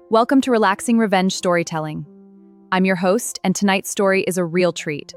Welcome to Relaxing Revenge Storytelling. I'm your host, and tonight's story is a real treat.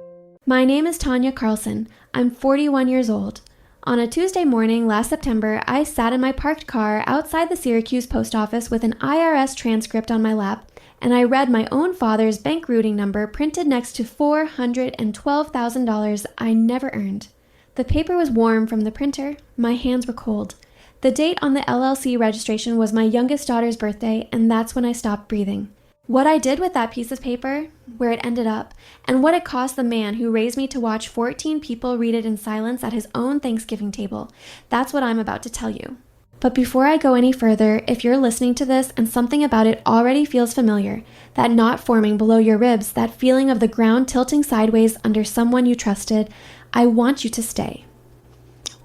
My name is Tanya Carlson. I'm 41 years old. On a Tuesday morning last September, I sat in my parked car outside the Syracuse post office with an IRS transcript on my lap, and I read my own father's bank routing number printed next to $412,000 I never earned. The paper was warm from the printer. My hands were cold. The date on the LLC registration was my youngest daughter's birthday, and that's when I stopped breathing. What I did with that piece of paper, where it ended up, and what it cost the man who raised me to watch 14 people read it in silence at his own Thanksgiving table, that's what I'm about to tell you. But before I go any further, if you're listening to this and something about it already feels familiar, that knot forming below your ribs, that feeling of the ground tilting sideways under someone you trusted, I want you to stay.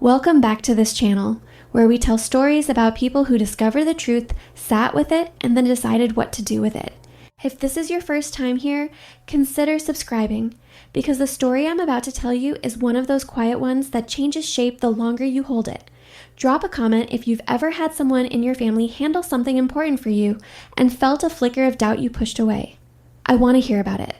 Welcome back to this channel, where we tell stories about people who discovered the truth, sat with it, and then decided what to do with it. If this is your first time here, consider subscribing, because the story I'm about to tell you is one of those quiet ones that changes shape the longer you hold it. Drop a comment if you've ever had someone in your family handle something important for you and felt a flicker of doubt you pushed away. I want to hear about it.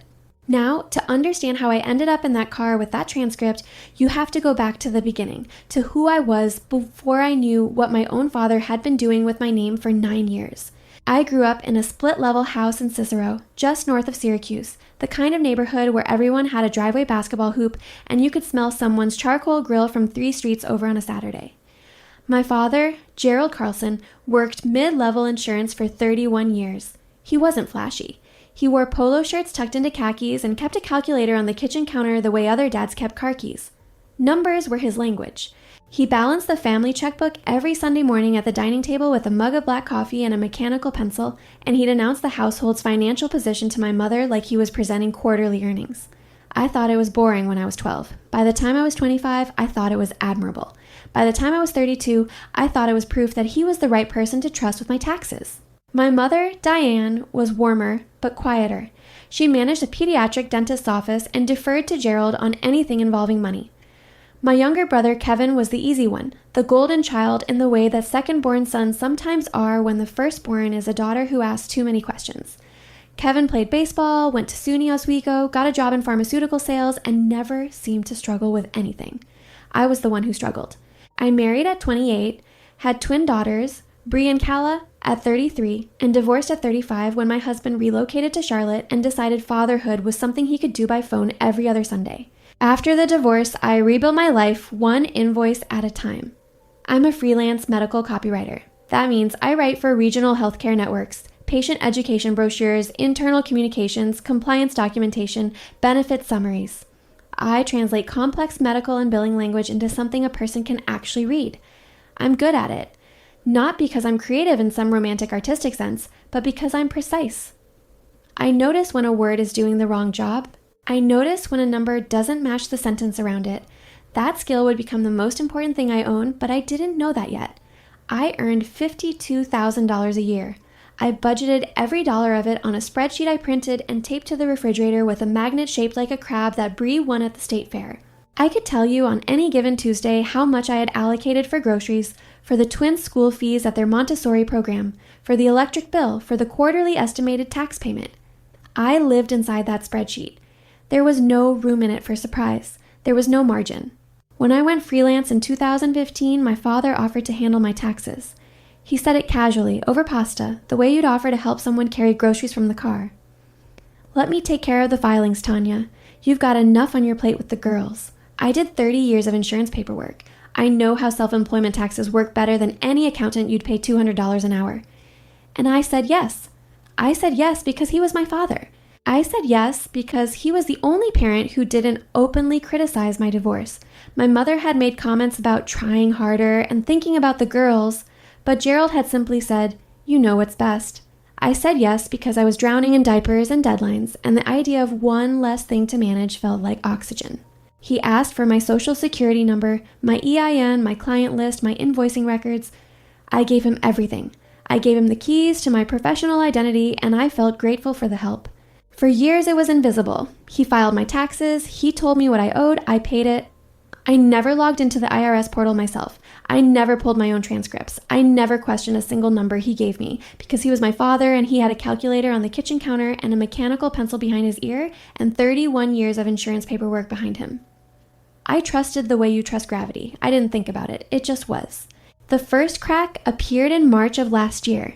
Now, to understand how I ended up in that car with that transcript, you have to go back to the beginning, to who I was before I knew what my own father had been doing with my name for 9 years. I grew up in a split-level house in Cicero, just north of Syracuse, the kind of neighborhood where everyone had a driveway basketball hoop and you could smell someone's charcoal grill from 3 streets over on a Saturday. My father, Gerald Carlson, worked mid-level insurance for 31 years. He wasn't flashy. He wore polo shirts tucked into khakis and kept a calculator on the kitchen counter the way other dads kept car keys. Numbers were his language. He balanced the family checkbook every Sunday morning at the dining table with a mug of black coffee and a mechanical pencil, and he'd announce the household's financial position to my mother like he was presenting quarterly earnings. I thought it was boring when I was 12. By the time I was 25, I thought it was admirable. By the time I was 32, I thought it was proof that he was the right person to trust with my taxes. My mother, Diane, was warmer, but quieter. She managed a pediatric dentist's office and deferred to Gerald on anything involving money. My younger brother, Kevin, was the easy one, the golden child in the way that second-born sons sometimes are when the firstborn is a daughter who asks too many questions. Kevin played baseball, went to SUNY Oswego, got a job in pharmaceutical sales, and never seemed to struggle with anything. I was the one who struggled. I married at 28, had twin daughters, Bree and Calla, at 33, and divorced at 35 when my husband relocated to Charlotte and decided fatherhood was something he could do by phone every other Sunday. After the divorce, I rebuilt my life one invoice at a time. I'm a freelance medical copywriter. That means I write for regional healthcare networks, patient education brochures, internal communications, compliance documentation, benefit summaries. I translate complex medical and billing language into something a person can actually read. I'm good at it. Not because I'm creative in some romantic artistic sense, but because I'm precise. I notice when a word is doing the wrong job. I notice when a number doesn't match the sentence around it. That skill would become the most important thing I own, but I didn't know that yet. I earned $52,000 a year. I budgeted every dollar of it on a spreadsheet I printed and taped to the refrigerator with a magnet shaped like a crab that Bree won at the state fair. I could tell you on any given Tuesday how much I had allocated for groceries, for the twins' school fees at their Montessori program, for the electric bill, for the quarterly estimated tax payment. I lived inside that spreadsheet. There was no room in it for surprise. There was no margin. When I went freelance in 2015, my father offered to handle my taxes. He said it casually, over pasta, the way you'd offer to help someone carry groceries from the car. Let me take care of the filings, Tanya. You've got enough on your plate with the girls. I did 30 years of insurance paperwork. I know how self-employment taxes work better than any accountant you'd pay $200 an hour. And I said yes. I said yes because he was my father. I said yes because he was the only parent who didn't openly criticize my divorce. My mother had made comments about trying harder and thinking about the girls, but Gerald had simply said, "You know what's best." I said yes because I was drowning in diapers and deadlines, and the idea of one less thing to manage felt like oxygen. He asked for my social security number, my EIN, my client list, my invoicing records. I gave him everything. I gave him the keys to my professional identity, and I felt grateful for the help. For years it was invisible. He filed my taxes, he told me what I owed, I paid it. I never logged into the IRS portal myself. I never pulled my own transcripts. I never questioned a single number he gave me because he was my father and he had a calculator on the kitchen counter and a mechanical pencil behind his ear and 31 years of insurance paperwork behind him. I trusted the way you trust gravity. I didn't think about it. It just was. The first crack appeared in March of last year.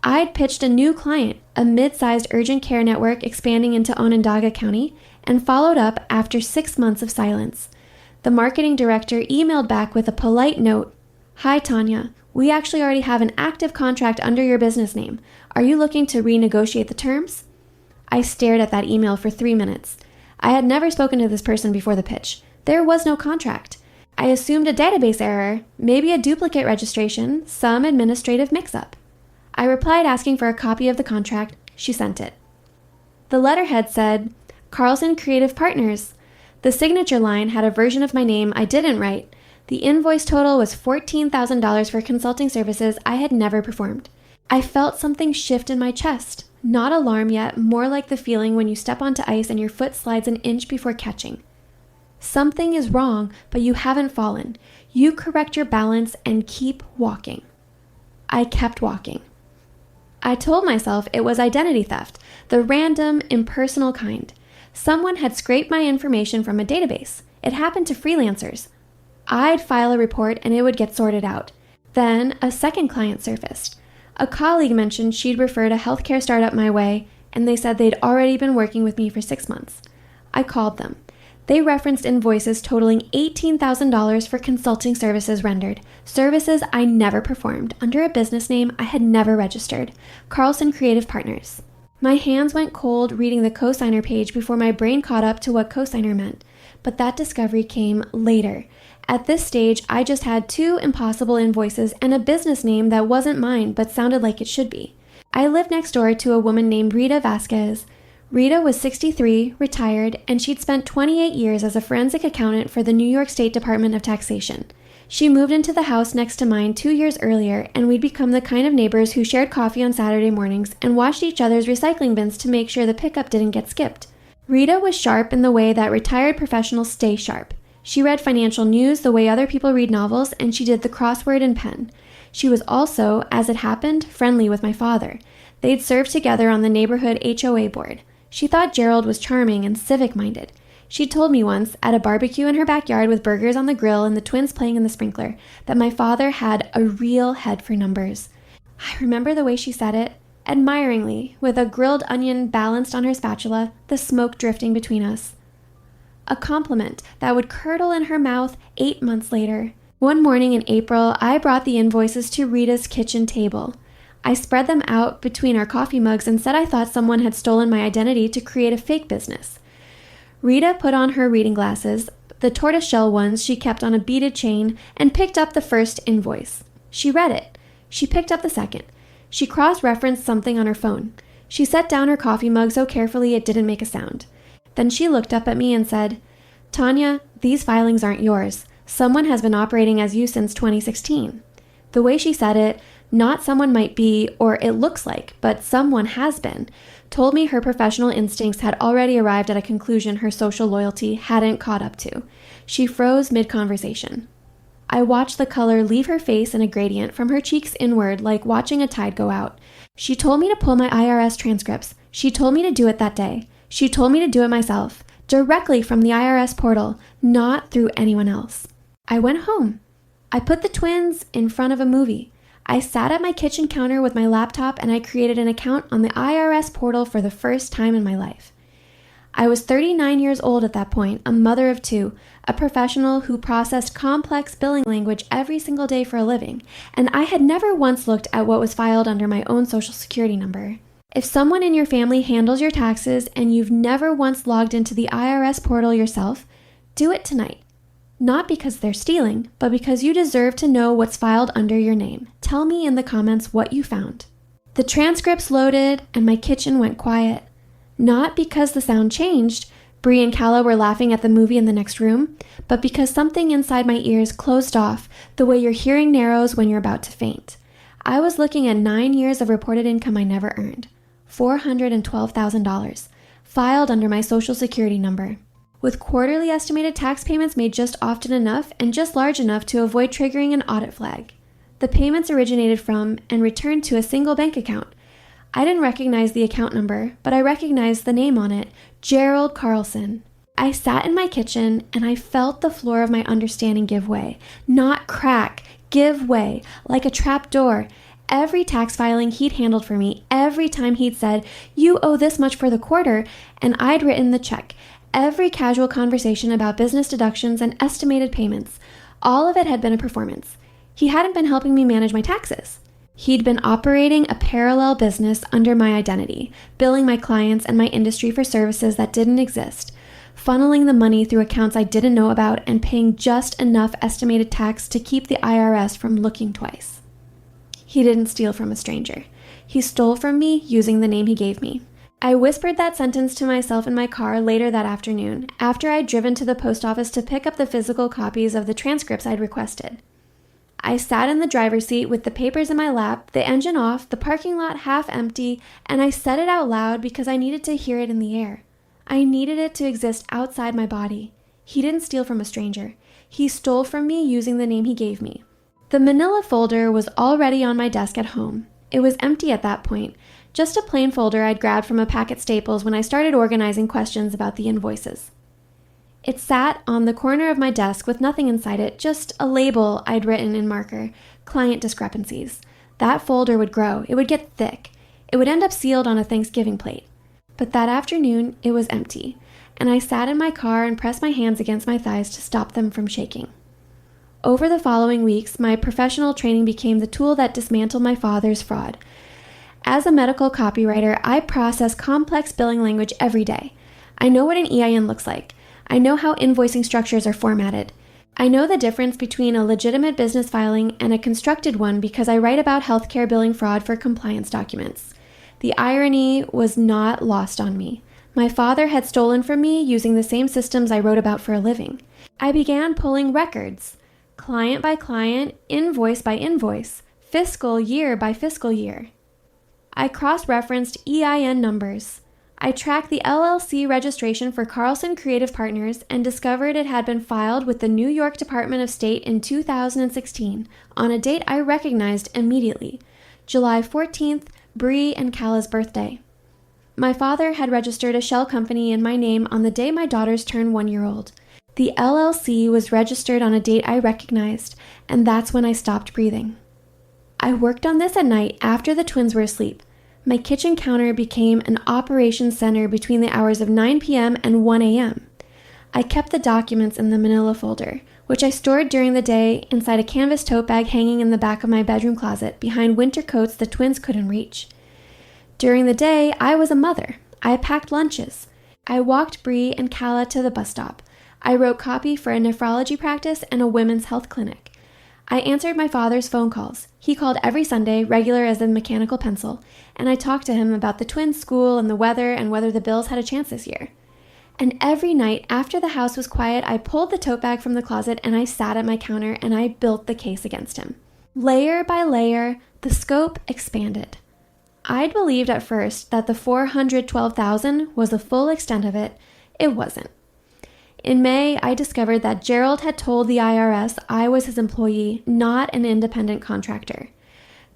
I'd pitched a new client, a mid-sized urgent care network expanding into Onondaga County, and followed up after 6 months of silence. The marketing director emailed back with a polite note. Hi, Tanya. We actually already have an active contract under your business name. Are you looking to renegotiate the terms? I stared at that email for 3 minutes. I had never spoken to this person before the pitch. There was no contract. I assumed a database error, maybe a duplicate registration, some administrative mix-up. I replied asking for a copy of the contract. She sent it. The letterhead said, Carlson Creative Partners. The signature line had a version of my name I didn't write. The invoice total was $14,000 for consulting services I had never performed. I felt something shift in my chest. Not alarm yet, more like the feeling when you step onto ice and your foot slides an inch before catching. Something is wrong, but you haven't fallen. You correct your balance and keep walking. I kept walking. I told myself it was identity theft, the random, impersonal kind. Someone had scraped my information from a database. It happened to freelancers. I'd file a report and it would get sorted out. Then a second client surfaced. A colleague mentioned she'd referred a healthcare startup my way, and they said they'd already been working with me for 6 months. I called them. They referenced invoices totaling $18,000 for consulting services rendered, services I never performed, under a business name I had never registered, Carlson Creative Partners. My hands went cold reading the cosigner page before my brain caught up to what cosigner meant, but that discovery came later. At this stage, I just had 2 impossible invoices and a business name that wasn't mine but sounded like it should be. I lived next door to a woman named Rita Vasquez. Rita was 63, retired, and she'd spent 28 years as a forensic accountant for the New York State Department of Taxation. She moved into the house next to mine 2 years earlier, and we'd become the kind of neighbors who shared coffee on Saturday mornings and washed each other's recycling bins to make sure the pickup didn't get skipped. Rita was sharp in the way that retired professionals stay sharp. She read financial news the way other people read novels, and she did the crossword in pen. She was also, as it happened, friendly with my father. They'd served together on the neighborhood HOA board. She thought Gerald was charming and civic-minded. She told me once, at a barbecue in her backyard with burgers on the grill and the twins playing in the sprinkler, that my father had a real head for numbers. I remember the way she said it, admiringly, with a grilled onion balanced on her spatula, the smoke drifting between us. A compliment that would curdle in her mouth 8 months later. One morning in April, I brought the invoices to Rita's kitchen table. I spread them out between our coffee mugs and said I thought someone had stolen my identity to create a fake business. Rita put on her reading glasses, the tortoiseshell ones she kept on a beaded chain, and picked up the first invoice. She read it. She picked up the second. She cross-referenced something on her phone. She set down her coffee mug so carefully it didn't make a sound. Then she looked up at me and said, Tanya, these filings aren't yours. Someone has been operating as you since 2016. The way she said it, not someone might be, or it looks like, but someone has been, told me her professional instincts had already arrived at a conclusion her social loyalty hadn't caught up to. She froze mid-conversation. I watched the color leave her face in a gradient from her cheeks inward like watching a tide go out. She told me to pull my IRS transcripts. She told me to do it that day. She told me to do it myself, directly from the IRS portal, not through anyone else. I went home. I put the twins in front of a movie. I sat at my kitchen counter with my laptop and I created an account on the IRS portal for the first time in my life. I was 39 years old at that point, a mother of 2, a professional who processed complex billing language every single day for a living, and I had never once looked at what was filed under my own social security number. If someone in your family handles your taxes and you've never once logged into the IRS portal yourself, do it tonight. Not because they're stealing, but because you deserve to know what's filed under your name. Tell me in the comments what you found. The transcripts loaded and my kitchen went quiet. Not because the sound changed, Bree and Calla were laughing at the movie in the next room, but because something inside my ears closed off the way your hearing narrows when you're about to faint. I was looking at 9 years of reported income I never earned. $412,000, filed under my social security number. with quarterly estimated tax payments made just often enough and just large enough to avoid triggering an audit flag. The payments originated from and returned to a single bank account. I didn't recognize the account number, but I recognized the name on it, Gerald Carlson. I sat in my kitchen and I felt the floor of my understanding give way. Not crack, give way, like a trap door. Every tax filing he'd handled for me, every time he'd said, "You owe this much for the quarter," and I'd written the check. Every casual conversation about business deductions and estimated payments, all of it had been a performance. He hadn't been helping me manage my taxes. He'd been operating a parallel business under my identity, billing my clients and my industry for services that didn't exist, funneling the money through accounts I didn't know about, and paying just enough estimated tax to keep the IRS from looking twice. He didn't steal from a stranger. He stole from me using the name he gave me. I whispered that sentence to myself in my car later that afternoon, after I'd driven to the post office to pick up the physical copies of the transcripts I'd requested. I sat in the driver's seat with the papers in my lap, the engine off, the parking lot half empty, and I said it out loud because I needed to hear it in the air. I needed it to exist outside my body. He didn't steal from a stranger. He stole from me using the name he gave me. The manila folder was already on my desk at home. It was empty at that point, just a plain folder I'd grabbed from a pack at Staples when I started organizing questions about the invoices. It sat on the corner of my desk with nothing inside it, just a label I'd written in marker, "Client discrepancies." That folder would grow. It would get thick. It would end up sealed on a Thanksgiving plate. But that afternoon, it was empty, and I sat in my car and pressed my hands against my thighs to stop them from shaking. Over the following weeks, my professional training became the tool that dismantled my father's fraud. As a medical copywriter, I process complex billing language every day. I know what an EIN looks like. I know how invoicing structures are formatted. I know the difference between a legitimate business filing and a constructed one because I write about healthcare billing fraud for compliance documents. The irony was not lost on me. My father had stolen from me using the same systems I wrote about for a living. I began pulling records, client by client, invoice by invoice, fiscal year by fiscal year. I cross-referenced EIN numbers. I tracked the LLC registration for Carlson Creative Partners and discovered it had been filed with the New York Department of State in 2016 on a date I recognized immediately, July 14th, Bree and Calla's birthday. My father had registered a shell company in my name on the day my daughters turned 1 year old. The LLC was registered on a date I recognized, and that's when I stopped breathing. I worked on this at night after the twins were asleep. My kitchen counter became an operations center between the hours of 9 p.m. and 1 a.m. I kept the documents in the manila folder, which I stored during the day inside a canvas tote bag hanging in the back of my bedroom closet behind winter coats the twins couldn't reach. During the day, I was a mother. I packed lunches. I walked Bree and Calla to the bus stop. I wrote copy for a nephrology practice and a women's health clinic. I answered my father's phone calls. He called every Sunday, regular as a mechanical pencil, and I talked to him about the twins' school and the weather and whether the Bills had a chance this year. And every night, after the house was quiet, I pulled the tote bag from the closet and I sat at my counter and I built the case against him. Layer by layer, the scope expanded. I'd believed at first that the $412,000 was the full extent of it. It wasn't. In May, I discovered that Gerald had told the IRS I was his employee, not an independent contractor.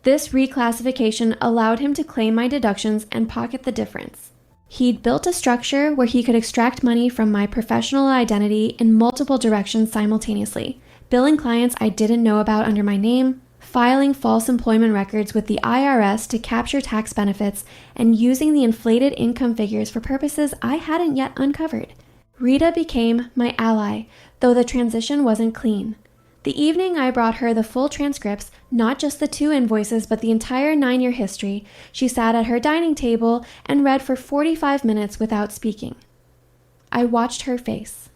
This reclassification allowed him to claim my deductions and pocket the difference. He'd built a structure where he could extract money from my professional identity in multiple directions simultaneously, billing clients I didn't know about under my name, filing false employment records with the IRS to capture tax benefits, and using the inflated income figures for purposes I hadn't yet uncovered. Rita became my ally, though the transition wasn't clean. The evening I brought her the full transcripts, not just the 2 invoices, but the entire 9-year history, she sat at her dining table and read for 45 minutes without speaking. I watched her face.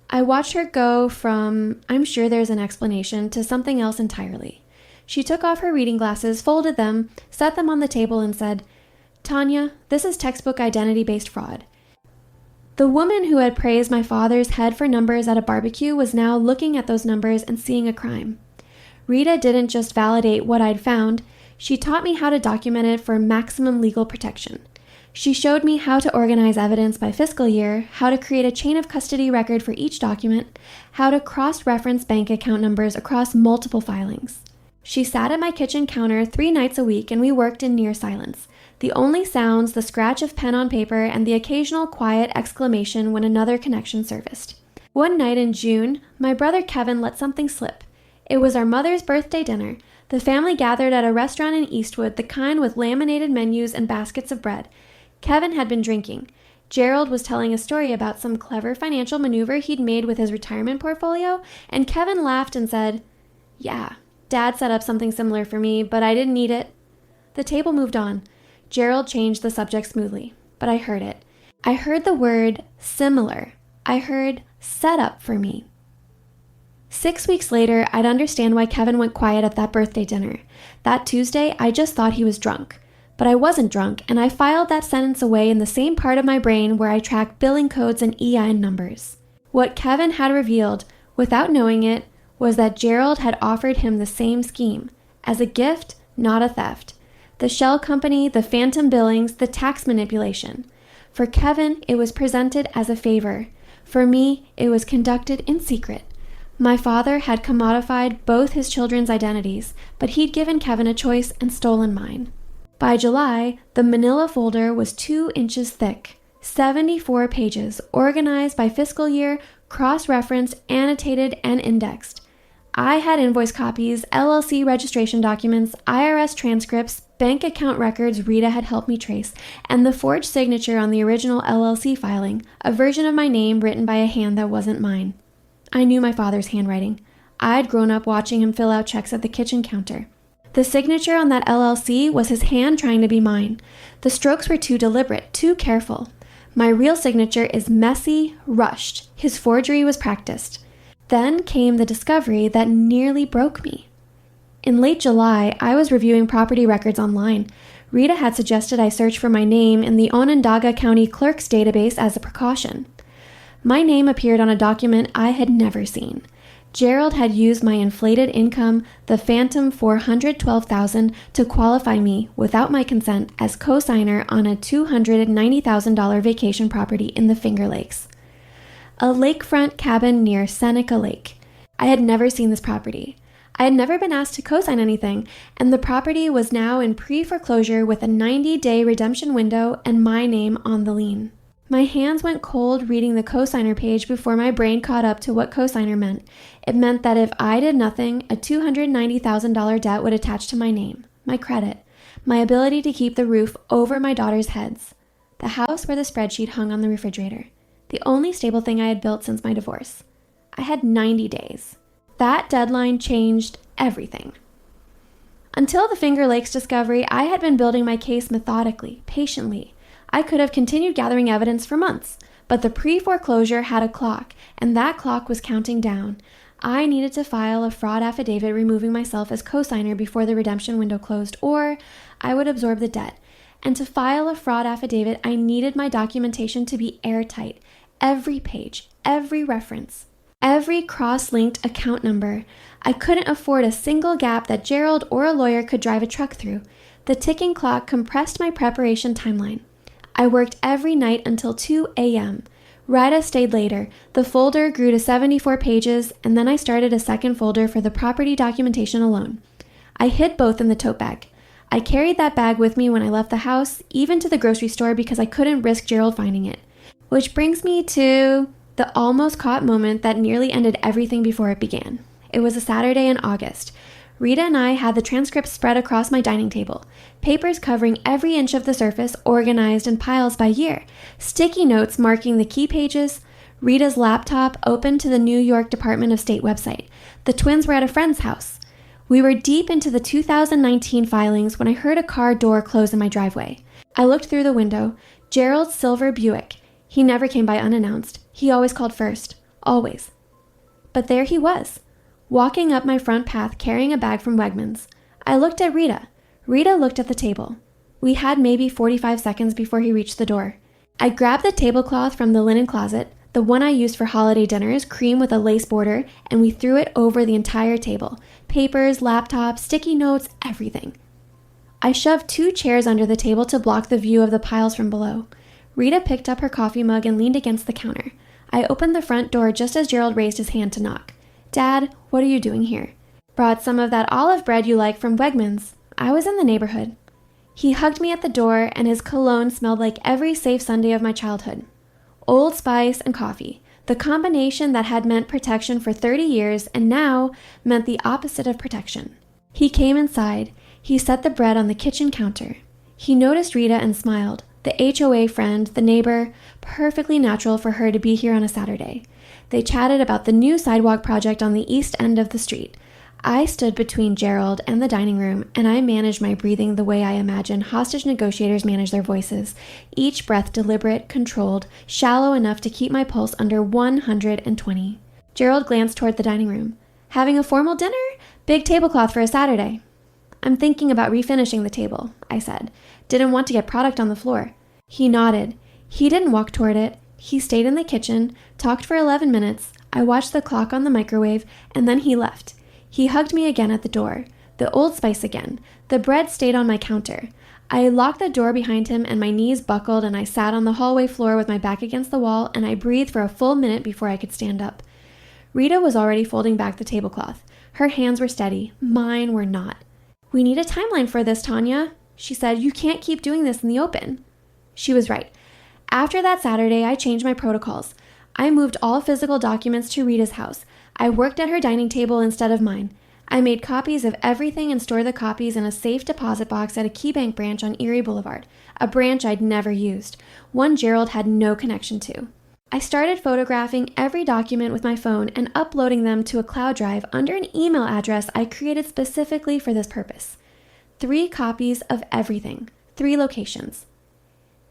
I watched her go from, "I'm sure there's an explanation," to something else entirely. She took off her reading glasses, folded them, set them on the table, and said, "Tanya, this is textbook identity-based fraud." The woman who had praised my father's head for numbers at a barbecue was now looking at those numbers and seeing a crime. Rita didn't just validate what I'd found, she taught me how to document it for maximum legal protection. She showed me how to organize evidence by fiscal year, how to create a chain of custody record for each document, how to cross-reference bank account numbers across multiple filings. She sat at my kitchen counter 3 nights a week and we worked in near silence. The only sounds, the scratch of pen on paper, and the occasional quiet exclamation when another connection surfaced. One night in June, my brother Kevin let something slip. It was our mother's birthday dinner. The family gathered at a restaurant in Eastwood, the kind with laminated menus and baskets of bread. Kevin had been drinking. Gerald was telling a story about some clever financial maneuver he'd made with his retirement portfolio, and Kevin laughed and said, "Yeah, Dad set up something similar for me, but I didn't need it." The table moved on. Gerald changed the subject smoothly, but I heard it. I heard the word similar. I heard set up for me. 6 weeks later, I'd understand why Kevin went quiet at that birthday dinner. That Tuesday, I just thought he was drunk. But I wasn't drunk, and I filed that sentence away in the same part of my brain where I track billing codes and EIN numbers. What Kevin had revealed, without knowing it, was that Gerald had offered him the same scheme, as a gift, not a theft. The shell company, the phantom billings, the tax manipulation. For Kevin, it was presented as a favor. For me, it was conducted in secret. My father had commodified both his children's identities, but he'd given Kevin a choice and stolen mine. By July, the manila folder was 2 inches thick, 74 pages, organized by fiscal year, cross-referenced, annotated, and indexed. I had invoice copies, LLC registration documents, IRS transcripts, bank account records Rita had helped me trace, and the forged signature on the original LLC filing, a version of my name written by a hand that wasn't mine. I knew my father's handwriting. I'd grown up watching him fill out checks at the kitchen counter. The signature on that LLC was his hand trying to be mine. The strokes were too deliberate, too careful. My real signature is messy, rushed. His forgery was practiced. Then came the discovery that nearly broke me. In late July, I was reviewing property records online. Rita had suggested I search for my name in the Onondaga County Clerk's database as a precaution. My name appeared on a document I had never seen. Gerald had used my inflated income, the phantom $412,000, to qualify me, without my consent, as co-signer on a $290,000 vacation property in the Finger Lakes. A lakefront cabin near Seneca Lake. I had never seen this property. I had never been asked to co-sign anything, and the property was now in pre-foreclosure with a 90-day redemption window and my name on the lien. My hands went cold reading the cosigner page before my brain caught up to what cosigner meant. It meant that if I did nothing, a $290,000 debt would attach to my name, my credit, my ability to keep the roof over my daughter's heads, the house where the spreadsheet hung on the refrigerator, the only stable thing I had built since my divorce. I had 90 days. That deadline changed everything. Until the Finger Lakes discovery, I had been building my case methodically, patiently. I could have continued gathering evidence for months, but the pre-foreclosure had a clock, and that clock was counting down. I needed to file a fraud affidavit removing myself as cosigner before the redemption window closed, or I would absorb the debt. And to file a fraud affidavit, I needed my documentation to be airtight. Every page, every reference, every cross-linked account number. I couldn't afford a single gap that Gerald or a lawyer could drive a truck through. The ticking clock compressed my preparation timeline. I worked every night until 2 a.m. Rita stayed later. The folder grew to 74 pages, and then I started a second folder for the property documentation alone. I hid both in the tote bag. I carried that bag with me when I left the house, even to the grocery store, because I couldn't risk Gerald finding it. Which brings me to the almost caught moment that nearly ended everything before it began. It was a Saturday in August. Rita and I had the transcripts spread across my dining table, papers covering every inch of the surface, organized in piles by year, sticky notes marking the key pages, Rita's laptop open to the New York Department of State website. The twins were at a friend's house. We were deep into the 2019 filings when I heard a car door close in my driveway. I looked through the window. Gerald's silver Buick. He never came by unannounced. He always called first. Always. But there he was, walking up my front path carrying a bag from Wegmans. I looked at Rita. Rita looked at the table. We had maybe 45 seconds before he reached the door. I grabbed the tablecloth from the linen closet, the one I used for holiday dinners, cream with a lace border, and we threw it over the entire table. Papers, laptops, sticky notes, everything. I shoved 2 chairs under the table to block the view of the piles from below. Rita picked up her coffee mug and leaned against the counter. I opened the front door just as Gerald raised his hand to knock. "Dad, what are you doing here?" "Brought some of that olive bread you like from Wegmans. I was in the neighborhood." He hugged me at the door, and his cologne smelled like every safe Sunday of my childhood. Old Spice and coffee, the combination that had meant protection for 30 years and now meant the opposite of protection. He came inside. He set the bread on the kitchen counter. He noticed Rita and smiled. The HOA friend, the neighbor, perfectly natural for her to be here on a Saturday. They chatted about the new sidewalk project on the east end of the street. I stood between Gerald and the dining room, and I managed my breathing the way I imagine hostage negotiators manage their voices, each breath deliberate, controlled, shallow enough to keep my pulse under 120. Gerald glanced toward the dining room. "Having a formal dinner? Big tablecloth for a Saturday." "I'm thinking about refinishing the table," I said. Didn't want to get product on the floor. He nodded. He didn't walk toward it. He stayed in the kitchen, talked for 11 minutes. I watched the clock on the microwave, and then he left. He hugged me again at the door. The Old Spice again. The bread stayed on my counter. I locked the door behind him, and my knees buckled, and I sat on the hallway floor with my back against the wall, and I breathed for a full minute before I could stand up. Rita was already folding back the tablecloth. Her hands were steady. Mine were not. "We need a timeline for this, Tanya," she said. "You can't keep doing this in the open." She was right. After that Saturday, I changed my protocols. I moved all physical documents to Rita's house. I worked at her dining table instead of mine. I made copies of everything and stored the copies in a safe deposit box at a KeyBank branch on Erie Boulevard, a branch I'd never used, one Gerald had no connection to. I started photographing every document with my phone and uploading them to a cloud drive under an email address I created specifically for this purpose. 3 copies of everything, 3 locations.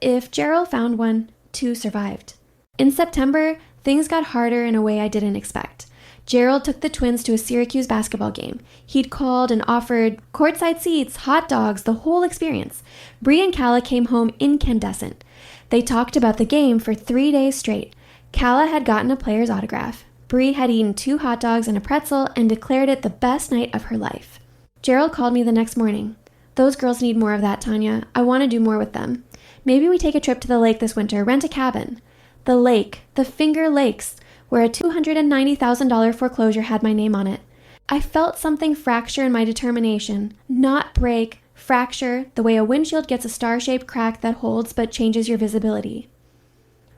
If Gerald found one, 2 survived. In September, things got harder in a way I didn't expect. Gerald took the twins to a Syracuse basketball game. He'd called and offered courtside seats, hot dogs, the whole experience. Bree and Calla came home incandescent. They talked about the game for 3 days straight. Calla had gotten a player's autograph. Bree had eaten 2 hot dogs and a pretzel and declared it the best night of her life. Gerald called me the next morning. "Those girls need more of that, Tanya. I want to do more with them. Maybe we take a trip to the lake this winter, rent a cabin." The lake, the Finger Lakes, where a $290,000 foreclosure had my name on it. I felt something fracture in my determination, not break, fracture, the way a windshield gets a star-shaped crack that holds but changes your visibility.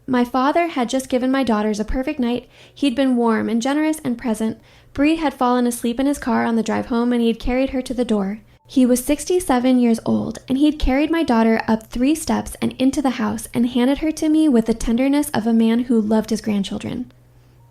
My father had just given my daughters a perfect night. He'd been warm and generous and present. Bree had fallen asleep in his car on the drive home, and he'd carried her to the door. He was 67 years old, and he'd carried my daughter up 3 steps and into the house and handed her to me with the tenderness of a man who loved his grandchildren.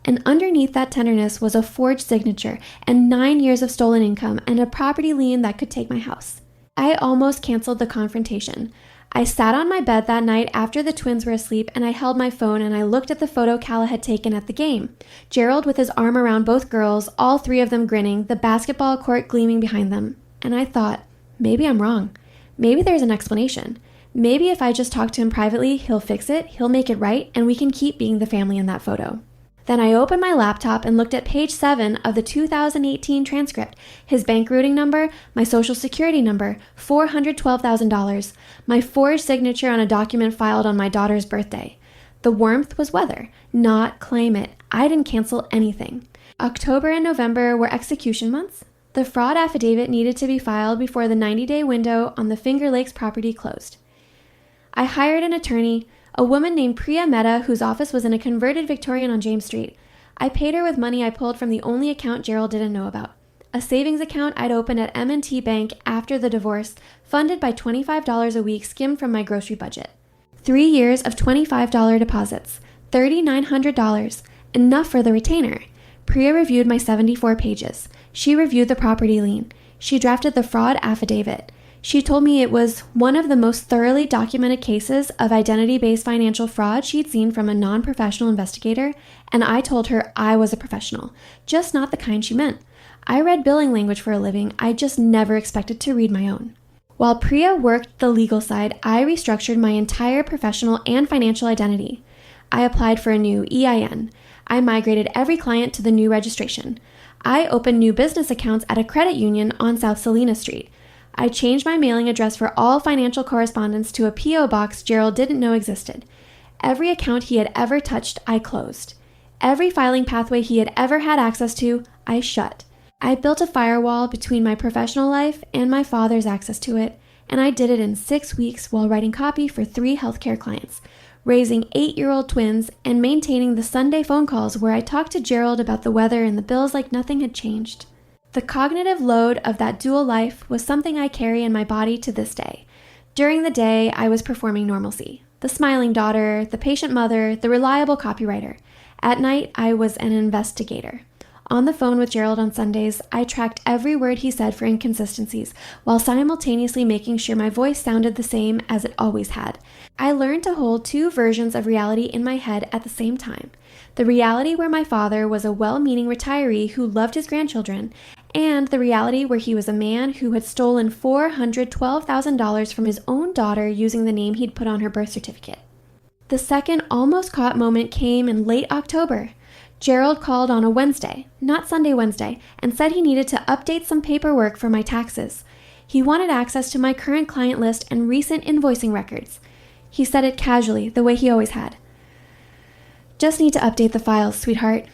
And underneath that tenderness was a forged signature and 9 years of stolen income and a property lien that could take my house. I almost canceled the confrontation. I sat on my bed that night after the twins were asleep, and I held my phone and I looked at the photo Calla had taken at the game. Gerald with his arm around both girls, all 3 of them grinning, the basketball court gleaming behind them. And I thought, maybe I'm wrong. Maybe there's an explanation. Maybe if I just talk to him privately, he'll fix it, he'll make it right, and we can keep being the family in that photo. Then I opened my laptop and looked at page 7 of the 2018 transcript. His bank routing number, my social security number, $412,000, my forged signature on a document filed on my daughter's birthday. The warmth was weather, not climate. I didn't cancel anything. October and November were execution months. The fraud affidavit needed to be filed before the 90-day window on the Finger Lakes property closed. I hired an attorney, a woman named Priya Mehta, whose office was in a converted Victorian on James Street. I paid her with money I pulled from the only account Gerald didn't know about, a savings account I'd opened at M&T Bank after the divorce, funded by $25 a week skimmed from my grocery budget. 3 years of $25 deposits, $3,900, enough for the retainer. Priya reviewed my 74 pages. She reviewed the property lien. She drafted the fraud affidavit. She told me it was one of the most thoroughly documented cases of identity-based financial fraud she'd seen from a non-professional investigator, and I told her I was a professional, just not the kind she meant. I read billing language for a living. I just never expected to read my own. While Priya worked the legal side, I restructured my entire professional and financial identity. I applied for a new EIN. I migrated every client to the new registration. I opened new business accounts at a credit union on South Salina Street. I changed my mailing address for all financial correspondence to a P.O. box Gerald didn't know existed. Every account he had ever touched, I closed. Every filing pathway he had ever had access to, I shut. I built a firewall between my professional life and my father's access to it, and I did it in 6 weeks while writing copy for 3 healthcare clients, raising 8-year-old twins, and maintaining the Sunday phone calls where I talked to Gerald about the weather and the bills like nothing had changed. The cognitive load of that dual life was something I carry in my body to this day. During the day, I was performing normalcy. The smiling daughter, the patient mother, the reliable copywriter. At night, I was an investigator. On the phone with Gerald on Sundays, I tracked every word he said for inconsistencies, while simultaneously making sure my voice sounded the same as it always had. I learned to hold 2 versions of reality in my head at the same time. The reality where my father was a well-meaning retiree who loved his grandchildren, and the reality where he was a man who had stolen $412,000 from his own daughter using the name he'd put on her birth certificate. The second almost caught moment came in late October. Gerald called on a Wednesday, not Sunday Wednesday, and said he needed to update some paperwork for my taxes. He wanted access to my current client list and recent invoicing records. He said it casually, the way he always had. "Just need to update the files, sweetheart."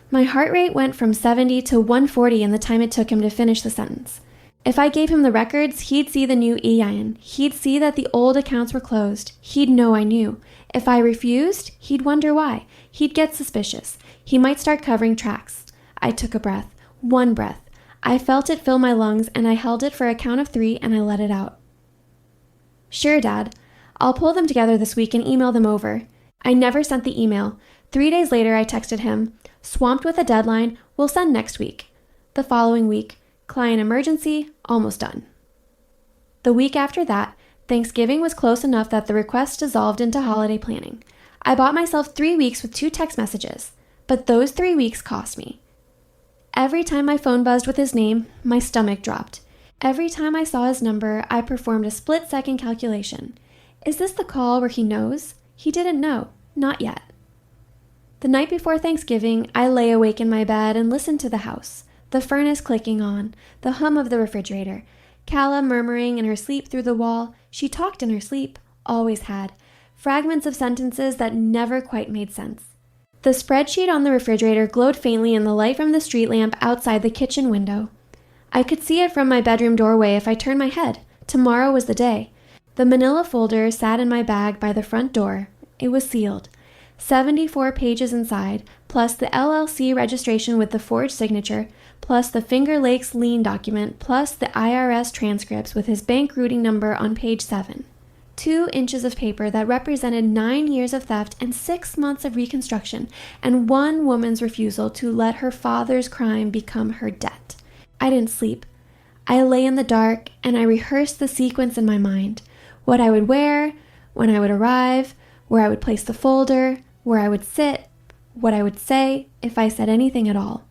My heart rate went from 70 to 140 in the time it took him to finish the sentence. If I gave him the records, he'd see the new EIN. He'd see that the old accounts were closed. He'd know I knew. If I refused, he'd wonder why. He'd get suspicious. He might start covering tracks. I took a breath. 1 breath. I felt it fill my lungs, and I held it for a count of 3, and I let it out. "Sure, Dad. I'll pull them together this week and email them over." I never sent the email. 3 days later, I texted him, "Swamped with a deadline, we'll send next week." The following week, "Client emergency, almost done." The week after that, Thanksgiving was close enough that the request dissolved into holiday planning. I bought myself 3 weeks with 2 text messages, but those 3 weeks cost me. Every time my phone buzzed with his name, my stomach dropped. Every time I saw his number, I performed a split-second calculation. Is this the call where he knows? He didn't know. Not yet. The night before Thanksgiving, I lay awake in my bed and listened to the house. The furnace clicking on, the hum of the refrigerator, Calla murmuring in her sleep through the wall. She talked in her sleep, always had. Fragments of sentences that never quite made sense. The spreadsheet on the refrigerator glowed faintly in the light from the street lamp outside the kitchen window. I could see it from my bedroom doorway if I turned my head. Tomorrow was the day. The manila folder sat in my bag by the front door. It was sealed. 74 pages inside, plus the LLC registration with the forged signature, plus the Finger Lakes lien document, plus the IRS transcripts with his bank routing number on page 7. 2 inches of paper that represented 9 years of theft and 6 months of reconstruction, and one woman's refusal to let her father's crime become her debt. I didn't sleep. I lay in the dark, and I rehearsed the sequence in my mind. What I would wear, when I would arrive, where I would place the folder, where I would sit, what I would say if I said anything at all.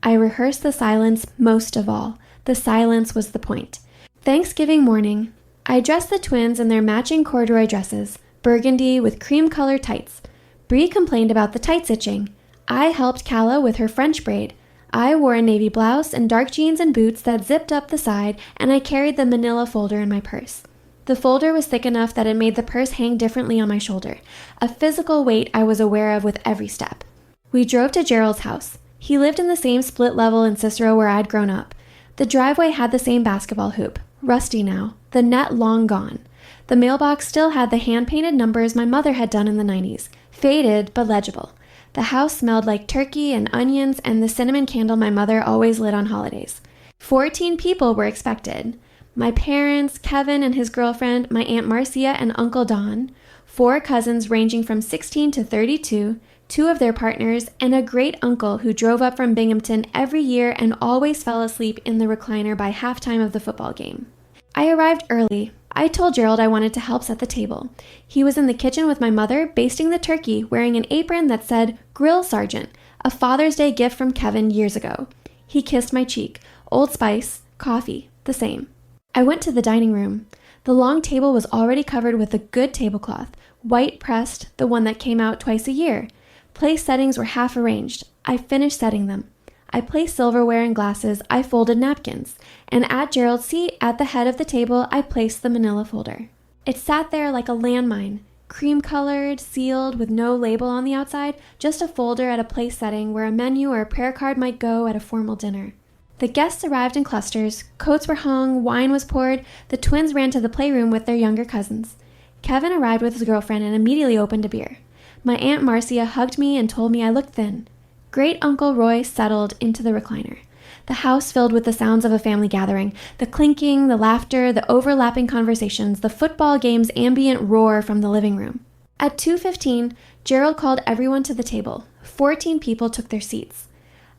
I rehearsed the silence most of all. The silence was the point. Thanksgiving morning, I dressed the twins in their matching corduroy dresses, burgundy with cream-colored tights. Bree complained about the tights itching. I helped Calla with her French braid. I wore a navy blouse and dark jeans and boots that zipped up the side, and I carried the manila folder in my purse. The folder was thick enough that it made the purse hang differently on my shoulder, a physical weight I was aware of with every step. We drove to Gerald's house. He lived in the same split level in Cicero where I'd grown up. The driveway had the same basketball hoop, rusty now, the net long gone. The mailbox still had the hand-painted numbers my mother had done in the 90s, faded but legible. The house smelled like turkey and onions and the cinnamon candle my mother always lit on holidays. 14 people were expected. My parents, Kevin and his girlfriend, my Aunt Marcia and Uncle Don, 4 cousins ranging from 16 to 32, 2 of their partners, and a great uncle who drove up from Binghamton every year and always fell asleep in the recliner by halftime of the football game. I arrived early. I told Gerald I wanted to help set the table. He was in the kitchen with my mother, basting the turkey, wearing an apron that said, "Grill Sergeant," a Father's Day gift from Kevin years ago. He kissed my cheek. Old Spice, coffee, the same. I went to the dining room. The long table was already covered with a good tablecloth, white pressed, the one that came out twice a year. Place settings were half arranged. I finished setting them. I placed silverware and glasses, I folded napkins, and at Gerald's seat at the head of the table, I placed the manila folder. It sat there like a landmine, cream-colored, sealed, with no label on the outside, just a folder at a place setting where a menu or a prayer card might go at a formal dinner. The guests arrived in clusters, coats were hung, wine was poured, the twins ran to the playroom with their younger cousins. Kevin arrived with his girlfriend and immediately opened a beer. My Aunt Marcia hugged me and told me I looked thin. Great Uncle Roy settled into the recliner. The house filled with the sounds of a family gathering, the clinking, the laughter, the overlapping conversations, the football game's ambient roar from the living room. At 2:15, Gerald called everyone to the table. 14 people took their seats.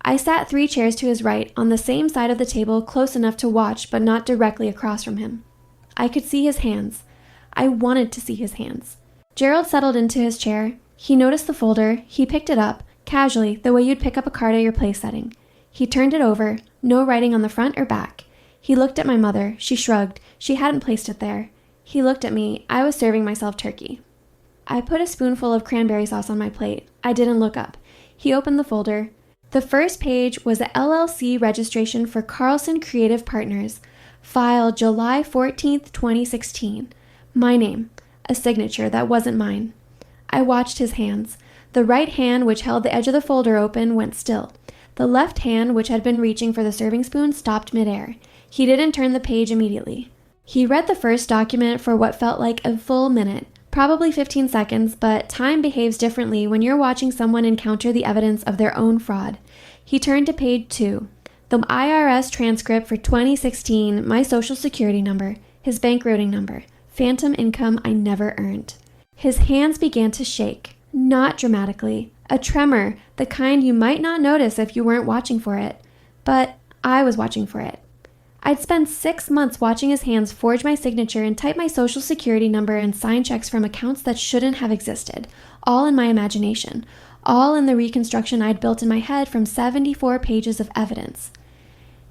I sat 3 chairs to his right, on the same side of the table, close enough to watch, but not directly across from him. I could see his hands. I wanted to see his hands. Gerald settled into his chair. He noticed the folder. He picked it up, casually, the way you'd pick up a card at your place setting. He turned it over, no writing on the front or back. He looked at my mother. She shrugged. She hadn't placed it there. He looked at me. I was serving myself turkey. I put a spoonful of cranberry sauce on my plate. I didn't look up. He opened the folder. The first page was the LLC registration for Carlson Creative Partners, filed July 14th, 2016. My name. A signature that wasn't mine. I watched his hands. The right hand, which held the edge of the folder open, went still. The left hand, which had been reaching for the serving spoon, stopped midair. He didn't turn the page immediately. He read the first document for what felt like a full minute, probably 15 seconds, but time behaves differently when you're watching someone encounter the evidence of their own fraud. He turned to page 2. The IRS transcript for 2016, my social security number, his bank routing number, phantom income I never earned. His hands began to shake, not dramatically. A tremor, the kind you might not notice if you weren't watching for it. But I was watching for it. I'd spent 6 months watching his hands forge my signature and type my social security number and sign checks from accounts that shouldn't have existed, all in my imagination, all in the reconstruction I'd built in my head from 74 pages of evidence.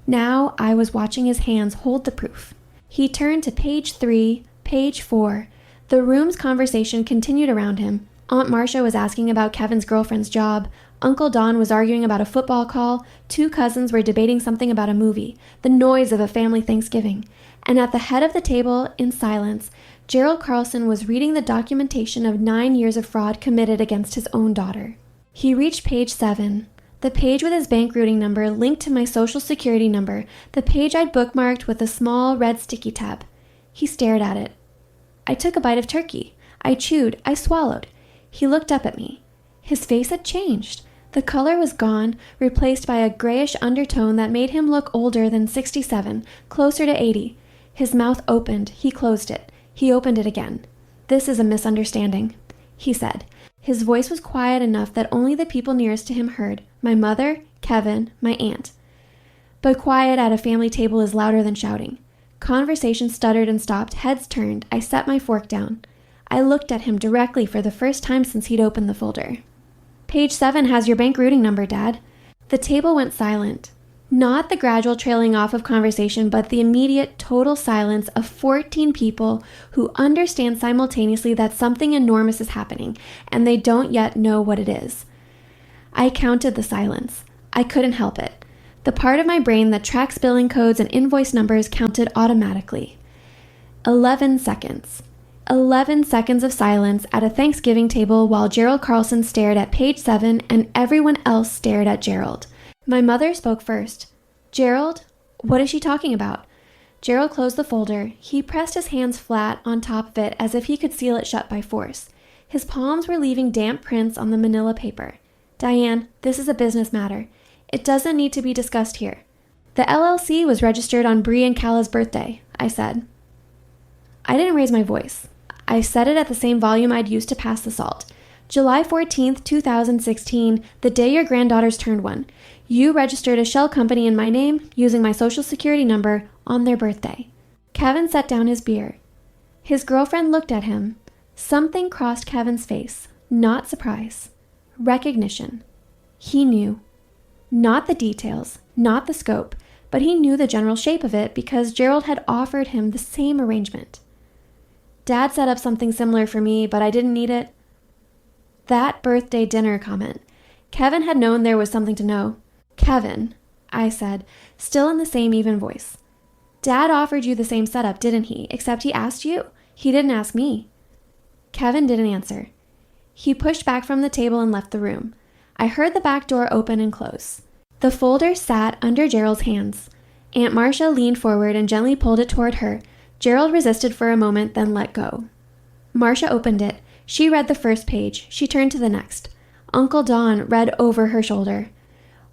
Now I was watching his hands hold the proof. He turned to page 3, page 4. The room's conversation continued around him. Aunt Marcia was asking about Kevin's girlfriend's job. Uncle Don was arguing about a football call. 2 cousins were debating something about a movie, the noise of a family Thanksgiving. And at the head of the table, in silence, Gerald Carlson was reading the documentation of 9 years of fraud committed against his own daughter. He reached page 7, the page with his bank routing number linked to my social security number, the page I'd bookmarked with a small red sticky tab. He stared at it. I took a bite of turkey. I chewed. I swallowed. He looked up at me. His face had changed. The color was gone, replaced by a grayish undertone that made him look older than 67, closer to 80. His mouth opened. He closed it. He opened it again. "This is a misunderstanding," he said. His voice was quiet enough that only the people nearest to him heard. My mother, Kevin, my aunt. But quiet at a family table is louder than shouting. Conversation stuttered and stopped. Heads turned. I set my fork down. I looked at him directly for the first time since he'd opened the folder. "Page 7 has your bank routing number, Dad." The table went silent. Not the gradual trailing off of conversation, but the immediate total silence of 14 people who understand simultaneously that something enormous is happening, and they don't yet know what it is. I counted the silence. I couldn't help it. The part of my brain that tracks billing codes and invoice numbers counted automatically. 11 seconds. 11 seconds of silence at a Thanksgiving table while Gerald Carlson stared at page 7 and everyone else stared at Gerald. My mother spoke first. "Gerald, what is she talking about?" Gerald closed the folder. He pressed his hands flat on top of it as if he could seal it shut by force. His palms were leaving damp prints on the manila paper. "Diane, this is a business matter. It doesn't need to be discussed here." "The LLC was registered on Bree and Calla's birthday," I said. I didn't raise my voice. I said it at the same volume I'd used to pass the salt. "July 14th, 2016, the day your granddaughters turned 1. You registered a shell company in my name, using my social security number, on their birthday." Kevin set down his beer. His girlfriend looked at him. Something crossed Kevin's face. Not surprise. Recognition. He knew. Not the details, not the scope, but he knew the general shape of it because Gerald had offered him the same arrangement. "Dad set up something similar for me, but I didn't need it." That birthday dinner comment. Kevin had known there was something to know. Kevin, I said, still in the same even voice. Dad offered you the same setup, didn't he? Except he asked you. He didn't ask me. Kevin didn't answer. He pushed back from the table and left the room. I heard the back door open and close. The folder sat under Gerald's hands. Aunt Marcia leaned forward and gently pulled it toward her. Gerald resisted for a moment, then let go. Marcia opened it. She read the first page. She turned to the next. Uncle Don read over her shoulder.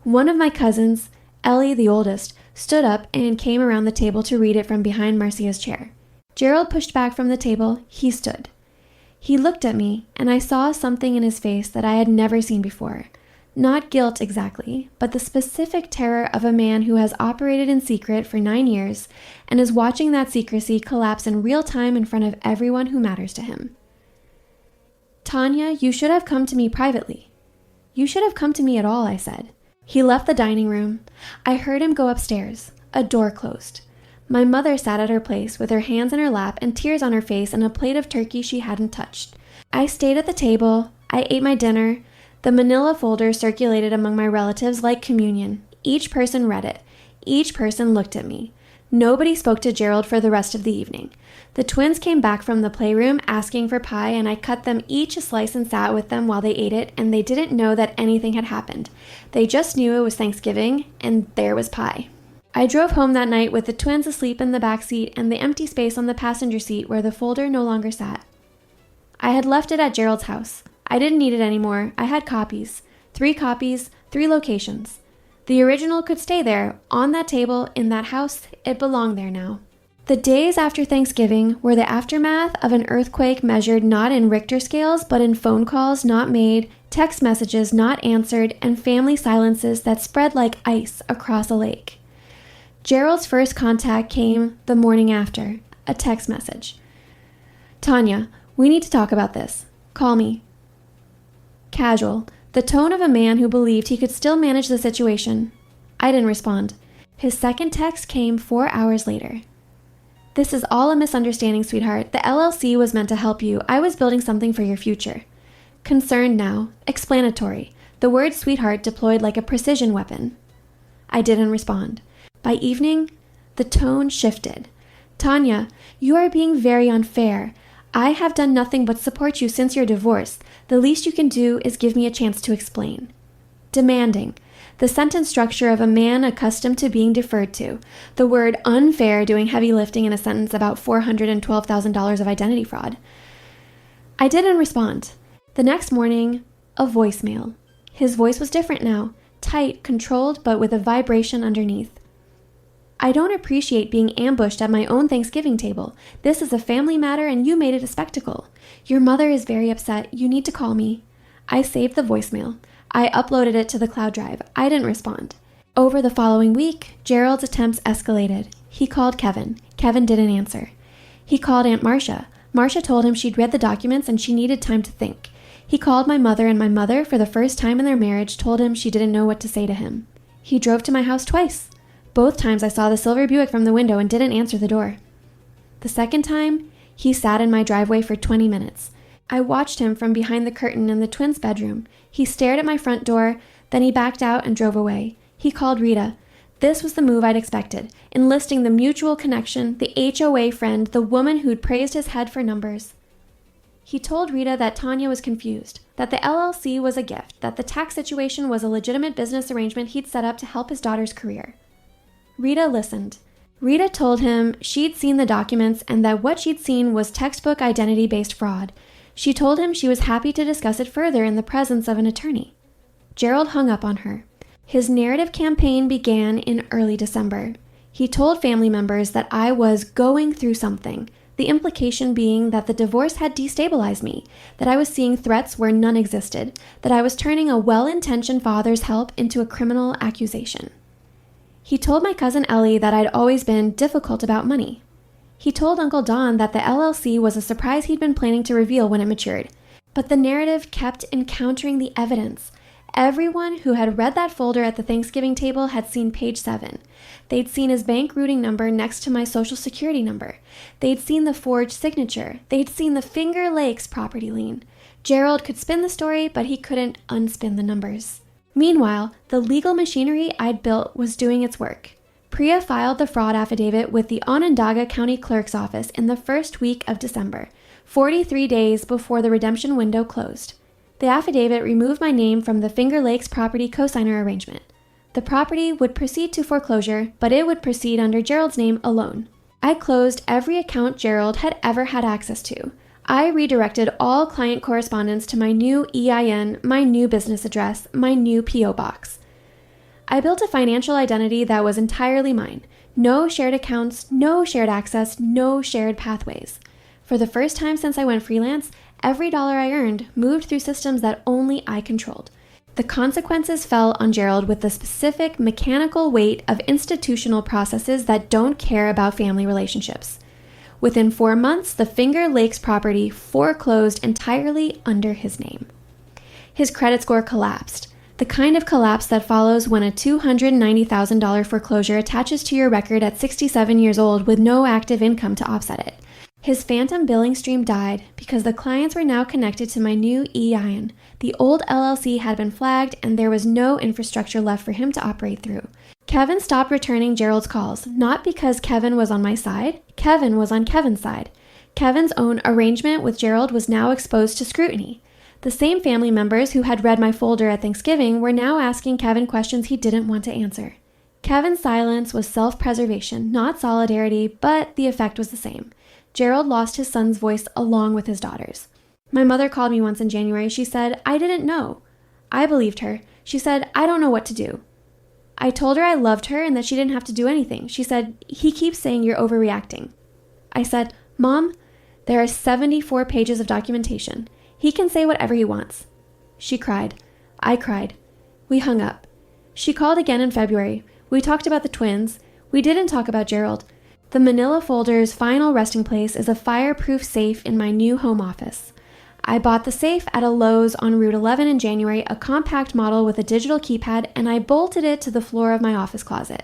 One of my cousins, Ellie the oldest, stood up and came around the table to read it from behind Marcia's chair. Gerald pushed back from the table. He stood. He looked at me, and I saw something in his face that I had never seen before. Not guilt exactly, but the specific terror of a man who has operated in secret for 9 years and is watching that secrecy collapse in real time in front of everyone who matters to him. Tanya, you should have come to me privately. You should have come to me at all, I said. He left the dining room. I heard him go upstairs. A door closed. My mother sat at her place with her hands in her lap and tears on her face and a plate of turkey she hadn't touched. I stayed at the table. I ate my dinner. The manila folder circulated among my relatives like communion. Each person read it. Each person looked at me. Nobody spoke to Gerald for the rest of the evening. The twins came back from the playroom asking for pie, and I cut them each a slice and sat with them while they ate it, and they didn't know that anything had happened. They just knew it was Thanksgiving, and there was pie. I drove home that night with the twins asleep in the back seat and the empty space on the passenger seat where the folder no longer sat. I had left it at Gerald's house. I didn't need it anymore. I had copies. 3 copies, 3 locations. The original could stay there, on that table, in that house. It belonged there now. The days after Thanksgiving were the aftermath of an earthquake measured not in Richter scales, but in phone calls not made, text messages not answered, and family silences that spread like ice across a lake. Gerald's first contact came the morning after, a text message. Tanya, we need to talk about this. Call me. Casual, the tone of a man who believed he could still manage the situation. I didn't respond. His second text came 4 hours later. This is all a misunderstanding, sweetheart. The LLC was meant to help you. I was building something for your future. Concerned now, explanatory, the word sweetheart deployed like a precision weapon. I didn't respond. By evening, the tone shifted. Tanya, you are being very unfair. I have done nothing but support you since your divorce. The least you can do is give me a chance to explain. Demanding. The sentence structure of a man accustomed to being deferred to. The word unfair doing heavy lifting in a sentence about $412,000 of identity fraud. I didn't respond. The next morning, a voicemail. His voice was different now. Tight, controlled, but with a vibration underneath. I don't appreciate being ambushed at my own Thanksgiving table. This is a family matter and you made it a spectacle. Your mother is very upset. You need to call me. I saved the voicemail. I uploaded it to the cloud drive. I didn't respond. Over the following week, Gerald's attempts escalated. He called Kevin. Kevin didn't answer. He called Aunt Marcia. Marcia told him she'd read the documents and she needed time to think. He called my mother, and my mother, for the first time in their marriage, told him she didn't know what to say to him. He drove to my house twice. Both times I saw the silver Buick from the window and didn't answer the door. The second time, he sat in my driveway for 20 minutes. I watched him from behind the curtain in the twins' bedroom. He stared at my front door, then he backed out and drove away. He called Rita. This was the move I'd expected, enlisting the mutual connection, the HOA friend, the woman who'd praised his head for numbers. He told Rita that Tanya was confused, that the LLC was a gift, that the tax situation was a legitimate business arrangement he'd set up to help his daughter's career. Rita listened. Rita told him she'd seen the documents and that what she'd seen was textbook identity-based fraud. She told him she was happy to discuss it further in the presence of an attorney. Gerald hung up on her. His narrative campaign began in early December. He told family members that I was going through something, the implication being that the divorce had destabilized me, that I was seeing threats where none existed, that I was turning a well-intentioned father's help into a criminal accusation. He told my cousin Ellie that I'd always been difficult about money. He told Uncle Don that the LLC was a surprise he'd been planning to reveal when it matured. But the narrative kept encountering the evidence. Everyone who had read that folder at the Thanksgiving table had seen page 7. They'd seen his bank routing number next to my social security number. They'd seen the forged signature. They'd seen the Finger Lakes property lien. Gerald could spin the story, but he couldn't unspin the numbers. Meanwhile, the legal machinery I'd built was doing its work. Priya filed the fraud affidavit with the Onondaga County Clerk's Office in the first week of December, 43 days before the redemption window closed. The affidavit removed my name from the Finger Lakes property cosigner arrangement. The property would proceed to foreclosure, but it would proceed under Gerald's name alone. I closed every account Gerald had ever had access to. I redirected all client correspondence to my new EIN, my new business address, my new P.O. box. I built a financial identity that was entirely mine. No shared accounts, no shared access, no shared pathways. For the first time since I went freelance, every dollar I earned moved through systems that only I controlled. The consequences fell on Gerald with the specific mechanical weight of institutional processes that don't care about family relationships. Within 4 months, the Finger Lakes property foreclosed entirely under his name. His credit score collapsed, the kind of collapse that follows when a $290,000 foreclosure attaches to your record at 67 years old with no active income to offset it. His phantom billing stream died because the clients were now connected to my new EIN. The old LLC had been flagged and there was no infrastructure left for him to operate through. Kevin stopped returning Gerald's calls, not because Kevin was on my side. Kevin was on Kevin's side. Kevin's own arrangement with Gerald was now exposed to scrutiny. The same family members who had read my folder at Thanksgiving were now asking Kevin questions he didn't want to answer. Kevin's silence was self-preservation, not solidarity, but the effect was the same. Gerald lost his son's voice along with his daughter's. My mother called me once in January. She said, "I didn't know." I believed her. She said, "I don't know what to do." I told her I loved her and that she didn't have to do anything. She said, "He keeps saying you're overreacting." I said, "Mom, there are 74 pages of documentation. He can say whatever he wants." She cried. I cried. We hung up. She called again in February. We talked about the twins. We didn't talk about Gerald. The manila folder's final resting place is a fireproof safe in my new home office. I bought the safe at a Lowe's on Route 11 in January, a compact model with a digital keypad, and I bolted it to the floor of my office closet.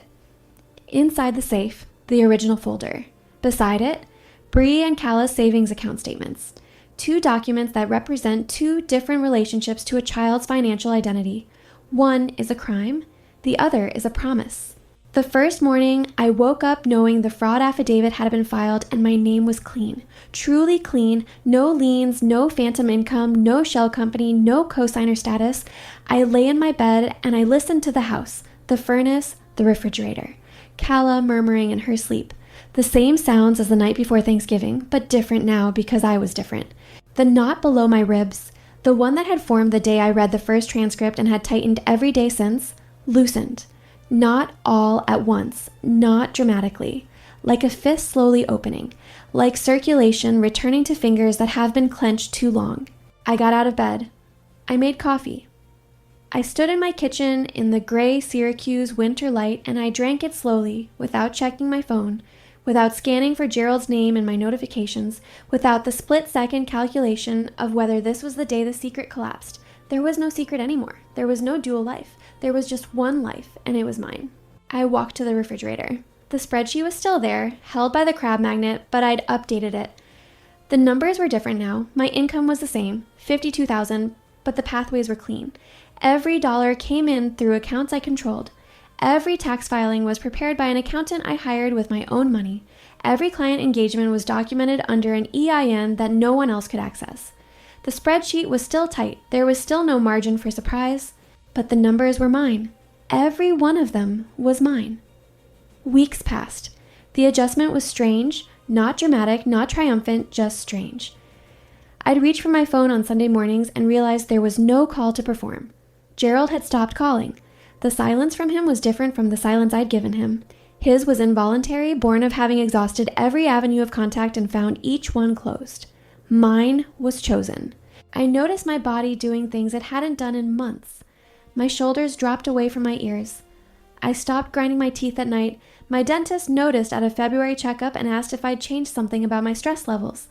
Inside the safe, the original folder. Beside it, Bree and Calla's savings account statements. 2 documents that represent 2 different relationships to a child's financial identity. One is a crime, the other is a promise. The first morning, I woke up knowing the fraud affidavit had been filed and my name was clean. Truly clean, no liens, no phantom income, no shell company, no cosigner status. I lay in my bed and I listened to the house, the furnace, the refrigerator. Calla murmuring in her sleep. The same sounds as the night before Thanksgiving, but different now because I was different. The knot below my ribs, the one that had formed the day I read the first transcript and had tightened every day since, loosened. Not all at once, not dramatically, like a fist slowly opening, like circulation returning to fingers that have been clenched too long. I got out of bed. I made coffee. I stood in my kitchen in the gray Syracuse winter light and I drank it slowly, without checking my phone, without scanning for Gerald's name in my notifications, without the split-second calculation of whether this was the day the secret collapsed. There was no secret anymore. There was no dual life. There was just one life, and it was mine. I walked to the refrigerator. The spreadsheet was still there, held by the crab magnet, but I'd updated it. The numbers were different now. My income was the same, $52,000, but the pathways were clean. Every dollar came in through accounts I controlled. Every tax filing was prepared by an accountant I hired with my own money. Every client engagement was documented under an EIN that no one else could access. The spreadsheet was still tight. There was still no margin for surprise. But the numbers were mine. Every one of them was mine. Weeks passed. The adjustment was strange, not dramatic, not triumphant, just strange. I'd reach for my phone on Sunday mornings and realized there was no call to perform. Gerald had stopped calling. The silence from him was different from the silence I'd given him. His was involuntary, born of having exhausted every avenue of contact and found each one closed. Mine was chosen. I noticed my body doing things it hadn't done in months. My shoulders dropped away from my ears. I stopped grinding my teeth at night. My dentist noticed at a February checkup and asked if I'd changed something about my stress levels.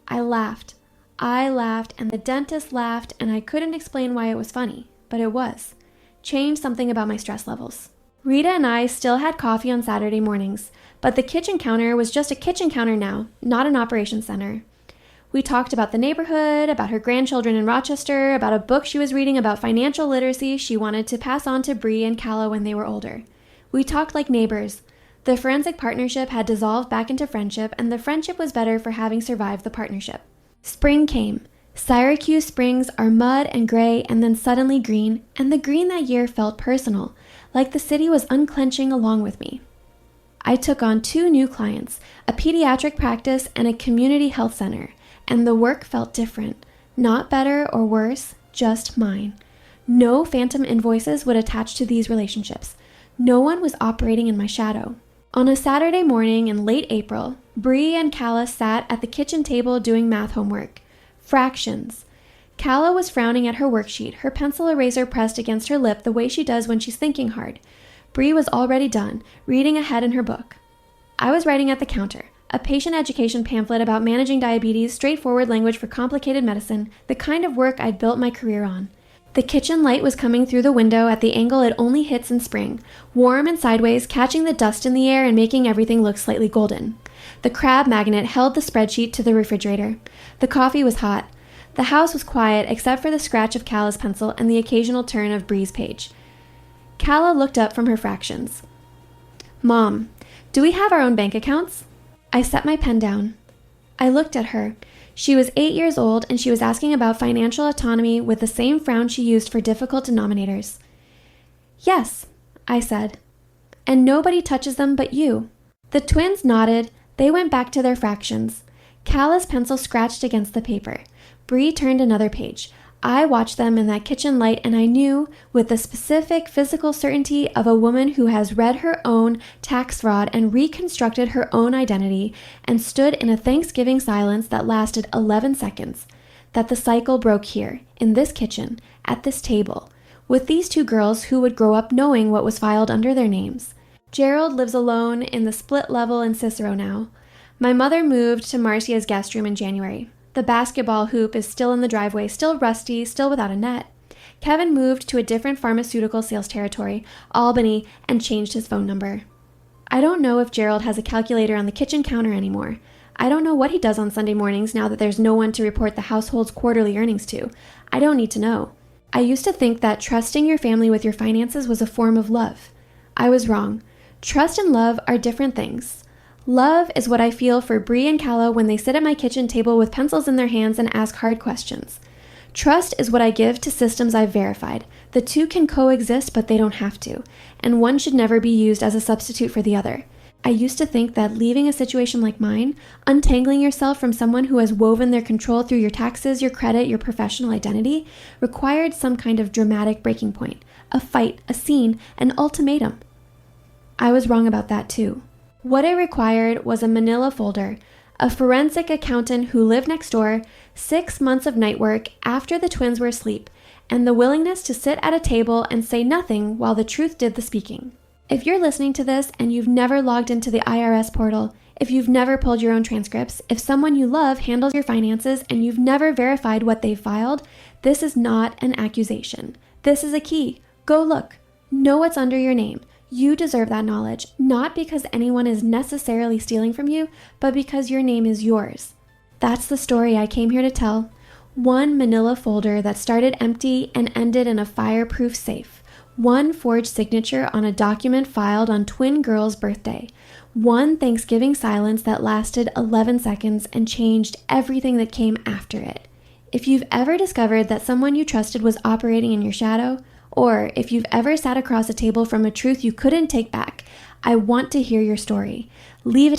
I laughed, and the dentist laughed, and I couldn't explain why it was funny, but it was. Changed something about my stress levels. Rita and I still had coffee on Saturday mornings, but the kitchen counter was just a kitchen counter now, not an operations center. We talked about the neighborhood, about her grandchildren in Rochester, about a book she was reading about financial literacy she wanted to pass on to Bree and Calla when they were older. We talked like neighbors. The forensic partnership had dissolved back into friendship, and the friendship was better for having survived the partnership. Spring came. Syracuse springs are mud and gray and then suddenly green, and the green that year felt personal, like the city was unclenching along with me. I took on 2 new clients, a pediatric practice and a community health center, and the work felt different. Not better or worse, just mine. No phantom invoices would attach to these relationships. No one was operating in my shadow. On a Saturday morning in late April, Bree and Calla sat at the kitchen table doing math homework. Fractions. Calla was frowning at her worksheet, her pencil eraser pressed against her lip the way she does when she's thinking hard. Bree was already done, reading ahead in her book. I was writing at the counter, a patient education pamphlet about managing diabetes, straightforward language for complicated medicine, the kind of work I'd built my career on. The kitchen light was coming through the window at the angle it only hits in spring, warm and sideways, catching the dust in the air and making everything look slightly golden. The crab magnet held the spreadsheet to the refrigerator. The coffee was hot. The house was quiet except for the scratch of Calla's pencil and the occasional turn of Bree's page. Calla looked up from her fractions. "Mom, do we have our own bank accounts?" I set my pen down. I looked at her. She was 8 years old and she was asking about financial autonomy with the same frown she used for difficult denominators. "Yes," I said. "And nobody touches them but you." The twins nodded. They went back to their fractions. Calla's pencil scratched against the paper. Bree turned another page. I watched them in that kitchen light, and I knew, with the specific physical certainty of a woman who has read her own tax fraud and reconstructed her own identity, and stood in a Thanksgiving silence that lasted 11 seconds, that the cycle broke here, in this kitchen, at this table, with these 2 girls who would grow up knowing what was filed under their names. Gerald lives alone in the split level in Cicero now. My mother moved to Marcia's guest room in January. The basketball hoop is still in the driveway, still rusty, still without a net. Kevin moved to a different pharmaceutical sales territory, Albany, and changed his phone number. I don't know if Gerald has a calculator on the kitchen counter anymore. I don't know what he does on Sunday mornings now that there's no one to report the household's quarterly earnings to. I don't need to know. I used to think that trusting your family with your finances was a form of love. I was wrong. Trust and love are different things. Love is what I feel for Bree and Calla when they sit at my kitchen table with pencils in their hands and ask hard questions. Trust is what I give to systems I've verified. The 2 can coexist, but they don't have to, and one should never be used as a substitute for the other. I used to think that leaving a situation like mine, untangling yourself from someone who has woven their control through your taxes, your credit, your professional identity, required some kind of dramatic breaking point, a fight, a scene, an ultimatum. I was wrong about that too. What it required was a manila folder, a forensic accountant who lived next door, 6 months of night work after the twins were asleep, and the willingness to sit at a table and say nothing while the truth did the speaking. If you're listening to this and you've never logged into the IRS portal, if you've never pulled your own transcripts, if someone you love handles your finances and you've never verified what they've filed, this is not an accusation. This is a key. Go look. Know what's under your name. You deserve that knowledge, not because anyone is necessarily stealing from you, but because your name is yours. That's the story I came here to tell. One manila folder that started empty and ended in a fireproof safe. One forged signature on a document filed on twin girls' birthday. One Thanksgiving silence that lasted 11 seconds and changed everything that came after it. If you've ever discovered that someone you trusted was operating in your shadow, or if you've ever sat across a table from a truth you couldn't take back, I want to hear your story. Leave it